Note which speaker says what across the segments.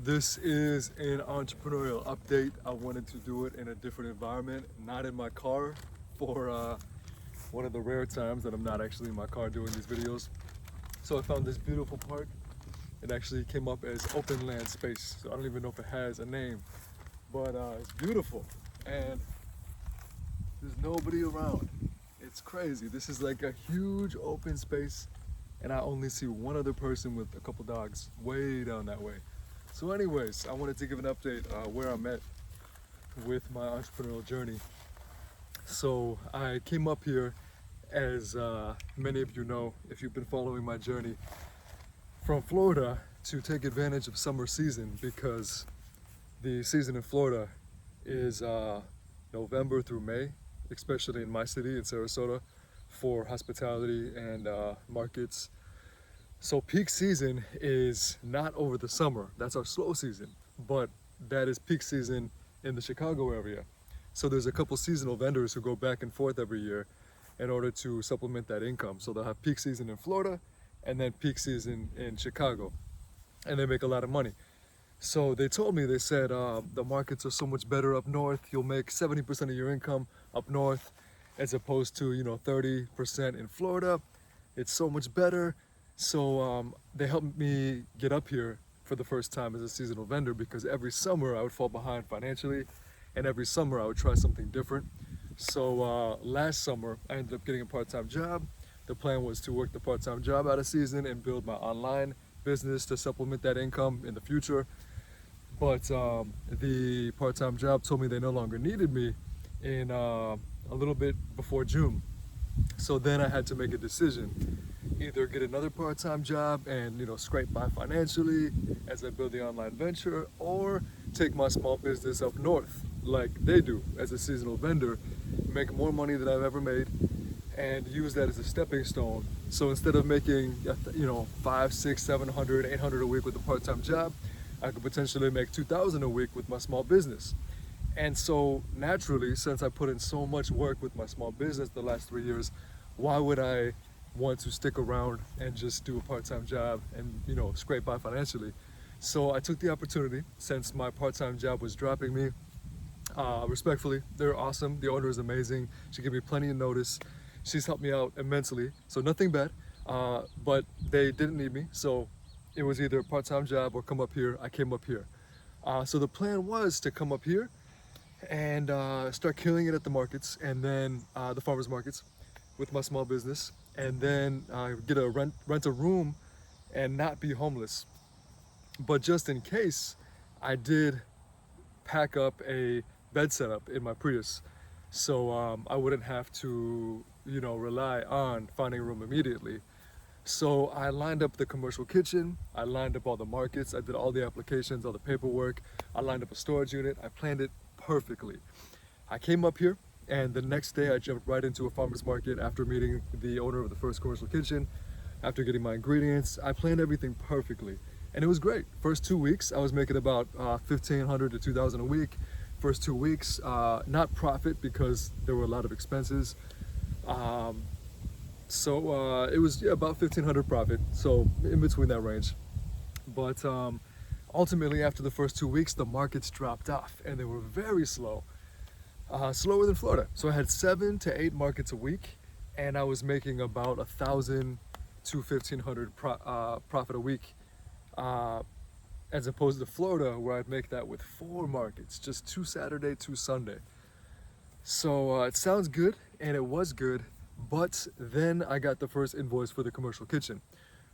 Speaker 1: This is an entrepreneurial update. I wanted to do it in a different environment, not in my car, for one of the rare times that I'm not actually in my car doing these videos. So I found this beautiful park. It actually came up as open land space, so I don't even know if it has a name, but it's beautiful and there's nobody around. It's crazy. This is like a huge open space and I only see one other person with a couple dogs way down that way. So anyways, I wanted to give an update where I'm at with my entrepreneurial journey. So I came up here, as many of you know, if you've been following my journey, from Florida to take advantage of summer season, because the season in Florida is November through May, especially in my city in Sarasota, for hospitality and markets. So peak season is not over the summer, that's our slow season, but that is peak season in the Chicago area. So there's a couple seasonal vendors who go back and forth every year in order to supplement that income. So they'll have peak season in Florida and then peak season in Chicago, and they make a lot of money. So they told me, they said, the markets are so much better up north. You'll make 70% of your income up north as opposed to 30% in Florida. It's so much better. So they helped me get up here for the first time as a seasonal vendor, because every summer I would fall behind financially and every summer I would try something different. So last summer I ended up getting a part-time job. The plan was to work the part-time job out of season and build my online business to supplement that income in the future. But the part-time job told me they no longer needed me in a little bit before June. So then I had to make a decision: either get another part-time job and scrape by financially as I build the online venture, or take my small business up north like they do as a seasonal vendor, make more money than I've ever made, and use that as a stepping stone. So instead of making 5, 6, 700, 800 a week with a part-time job, I could potentially make 2,000 a week with my small business. And so naturally, since I put in so much work with my small business the last 3 years, why would I want to stick around and just do a part-time job and scrape by financially? So I took the opportunity, since my part-time job was dropping me. Respectfully, they're awesome. The owner is amazing. She gave me plenty of notice. She's helped me out immensely. So nothing bad, but they didn't need me. So it was either a part-time job or come up here. I came up here. So the plan was to come up here and start killing it at the markets, and then the farmers markets with my small business, and then get a rent a room and not be homeless. But just in case, I did pack up a bed setup in my Prius, so I wouldn't have to rely on finding a room immediately. So I lined up the commercial kitchen, I lined up all the markets, I did all the applications, all the paperwork, I lined up a storage unit, I planned it perfectly. I came up here, and the next day I jumped right into a farmer's market after meeting the owner of the first commercial kitchen. After getting my ingredients, I planned everything perfectly, and it was great. First 2 weeks I was making about 1,500 to 2,000 a week. First 2 weeks, not profit because there were a lot of expenses. So it was about 1,500 profit, so in between that range. But ultimately, after the first 2 weeks, the markets dropped off and they were very slow, slower than Florida. So I had 7 to 8 markets a week, and I was making about 1,000 to 1,500 profit a week, as opposed to Florida, where I'd make that with 4 markets, just 2 Saturday, 2 Sunday. So it sounds good, and it was good. But then I got the first invoice for the commercial kitchen,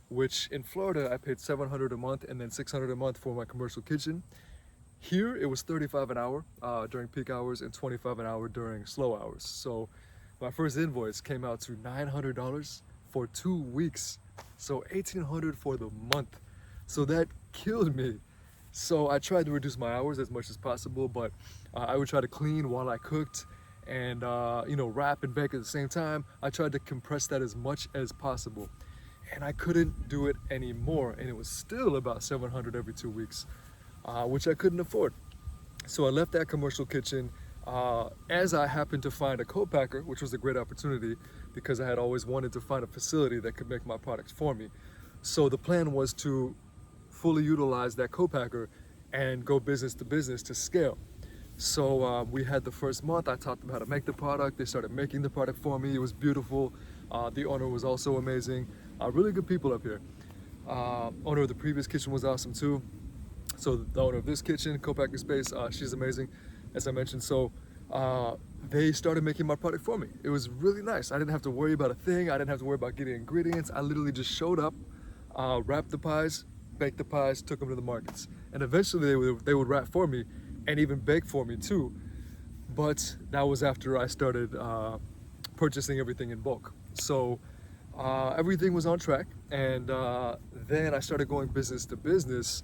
Speaker 1: which in Florida I paid $700 a month and then $600 a month for my commercial kitchen. Here it was $35 an hour during peak hours and $25 an hour during slow hours. So my first invoice came out to $900 for 2 weeks. So $1,800 for the month. So that killed me. So I tried to reduce my hours as much as possible, but I would try to clean while I cooked, and wrap and bake at the same time. I tried to compress that as much as possible, and I couldn't do it anymore, and it was still about 700 every 2 weeks, which I couldn't afford. So I left that commercial kitchen as I happened to find a co-packer, which was a great opportunity because I had always wanted to find a facility that could make my products for me. So the plan was to fully utilize that co-packer and go business to business to scale. So we had the first month, I taught them how to make the product. They started making the product for me. It was beautiful. The owner was also amazing. Really good people up here. Owner of the previous kitchen was awesome too. So the owner of this kitchen, co-packing space, she's amazing, as I mentioned. So they started making my product for me. It was really nice. I didn't have to worry about a thing. I didn't have to worry about getting ingredients. I literally just showed up, wrapped the pies, baked the pies, took them to the markets. And eventually they would wrap for me and even bake for me too. But that was after I started purchasing everything in bulk. So everything was on track. And then I started going business to business,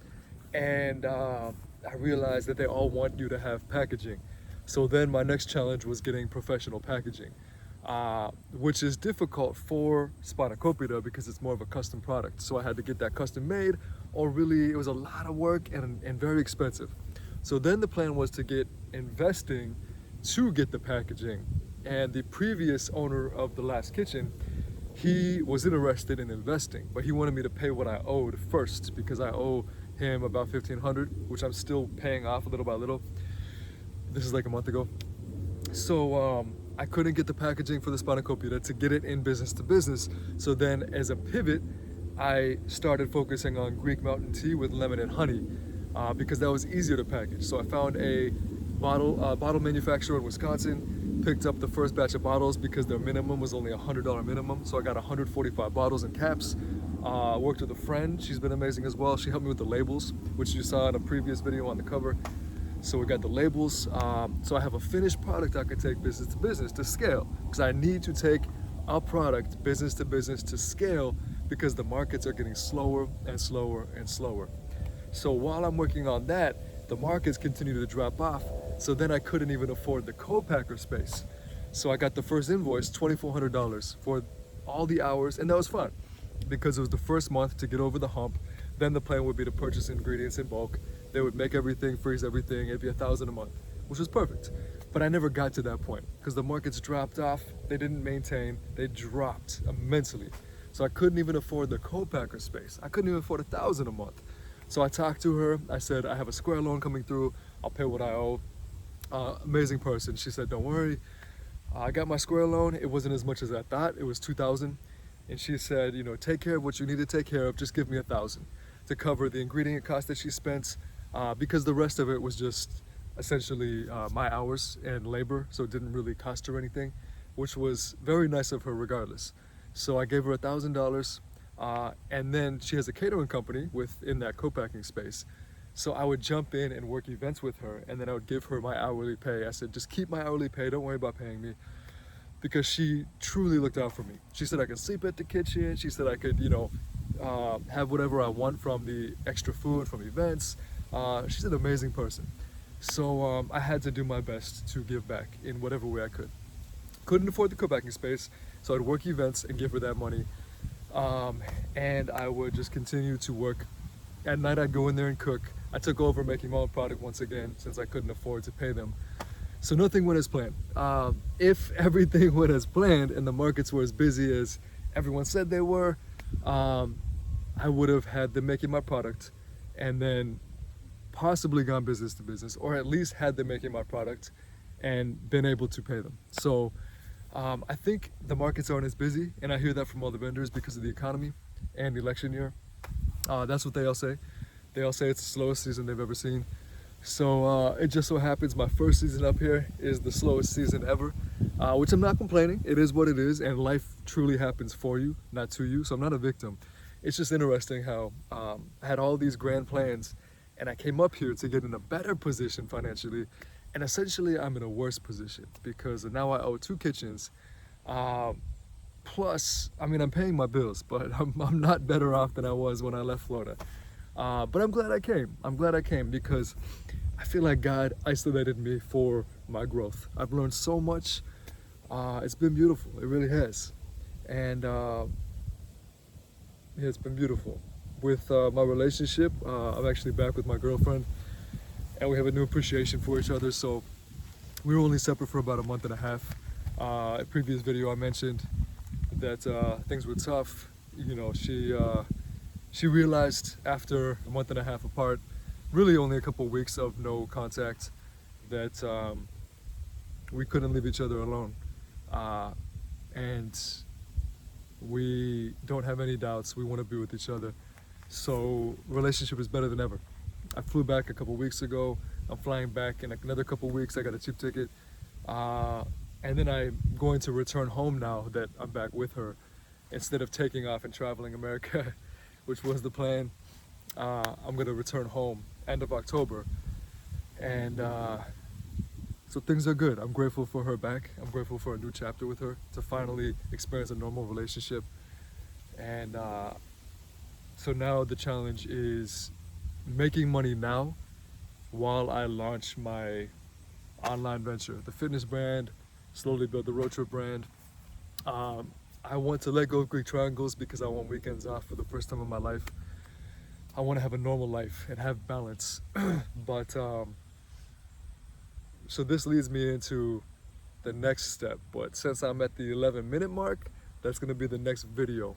Speaker 1: and I realized that they all want you to have packaging. So then my next challenge was getting professional packaging, which is difficult for Spanakopita because it's more of a custom product. So I had to get that custom made, or really it was a lot of work and very expensive. So then the plan was to get investing to get the packaging. And the previous owner of the last kitchen, he was interested in investing, but he wanted me to pay what I owed first, because I owe him about $1,500, which I'm still paying off little by little. This is like a month ago. So I couldn't get the packaging for the Spanakopita to get it in business to business. So then as a pivot, I started focusing on Greek mountain tea with lemon and honey because that was easier to package. So I found a bottle manufacturer in Wisconsin, picked up the first batch of bottles because their minimum was only $100 minimum. So I got 145 bottles and caps. Worked with a friend, she's been amazing as well. She helped me with the labels, which you saw in a previous video on the cover. So we got the labels. So I have a finished product I could take business to business to scale, because I need to take a product business to scale, because the markets are getting slower and slower and slower. So while I'm working on that, the markets continue to drop off. So then I couldn't even afford the co-packer space. So I got the first invoice, $2,400 for all the hours, and that was fun because it was the first month to get over the hump. Then the plan would be to purchase ingredients in bulk. They would make everything, freeze everything. It'd be $1,000 a month, which was perfect. But I never got to that point because the markets dropped off. They didn't maintain. They dropped immensely. So I couldn't even afford the co-packer space. I couldn't even afford $1,000 a month. So I talked to her. I said, I have a Square loan coming through. I'll pay what I owe. Amazing person. She said, don't worry. I got my Square loan. It wasn't as much as I thought. It was $2,000. And she said, you know, take care of what you need to take care of. Just give me $1,000 to cover the ingredient cost that she spent, because the rest of it was just essentially my hours and labor. So it didn't really cost her anything, which was very nice of her regardless. So I gave her $1,000. And then she has a catering company within that co-packing space. So I would jump in and work events with her, and then I would give her my hourly pay. I said, just keep my hourly pay. Don't worry about paying me. Because she truly looked out for me. She said I could sleep at the kitchen. She said I could, you know, have whatever I want from the extra food from events. She's an amazing person. So I had to do my best to give back in whatever way I could. Couldn't afford the co-packing space, so I'd work events and give her that money. And I would just continue to work. At night I'd go in there and cook. I took over making my own product once again since I couldn't afford to pay them. So nothing went as planned. If everything went as planned and the markets were as busy as everyone said they were, I would have had them making my product and then possibly gone business to business, or at least had them making my product and been able to pay them. So I think the markets aren't as busy, and I hear that from all the vendors because of the economy and the election year. That's what they all say. They all say it's the slowest season they've ever seen. So it just so happens my first season up here is the slowest season ever, which I'm not complaining. It is what it is, and life truly happens for you, not to you. So I'm not a victim. It's just interesting how I had all these grand plans, and I came up here to get in a better position financially, and essentially I'm in a worse position because now I owe 2 kitchens. Plus, I mean, I'm paying my bills, but I'm not better off than I was when I left Florida. But I'm glad I came. I'm glad I came because I feel like God isolated me for my growth. I've learned so much. It's been beautiful. It really has. And yeah, it's been beautiful. With my relationship, I'm actually back with my girlfriend, and we have a new appreciation for each other. So we were only separate for about a month and a half. In a previous video I mentioned that things were tough. You know, she realized after a month and a half apart really only a couple weeks of no contact that we couldn't leave each other alone. And we don't have any doubts we want to be with each other. So relationship is better than ever. I flew back a couple weeks ago. I'm flying back in another couple weeks. I got a cheap ticket. And then I'm going to return home now that I'm back with her, instead of taking off and traveling America, which was the plan. I'm going to return home end of October. And so things are good. I'm grateful for her back. I'm grateful for a new chapter with her, to finally experience a normal relationship. And so now the challenge is making money now while I launch my online venture, the fitness brand, slowly build the road trip brand. I want to let go of Greek triangles because I want weekends off for the first time in my life. I want to have a normal life and have balance. But so this leads me into the next step. But since I'm at the 11-minute mark, that's going to be the next video.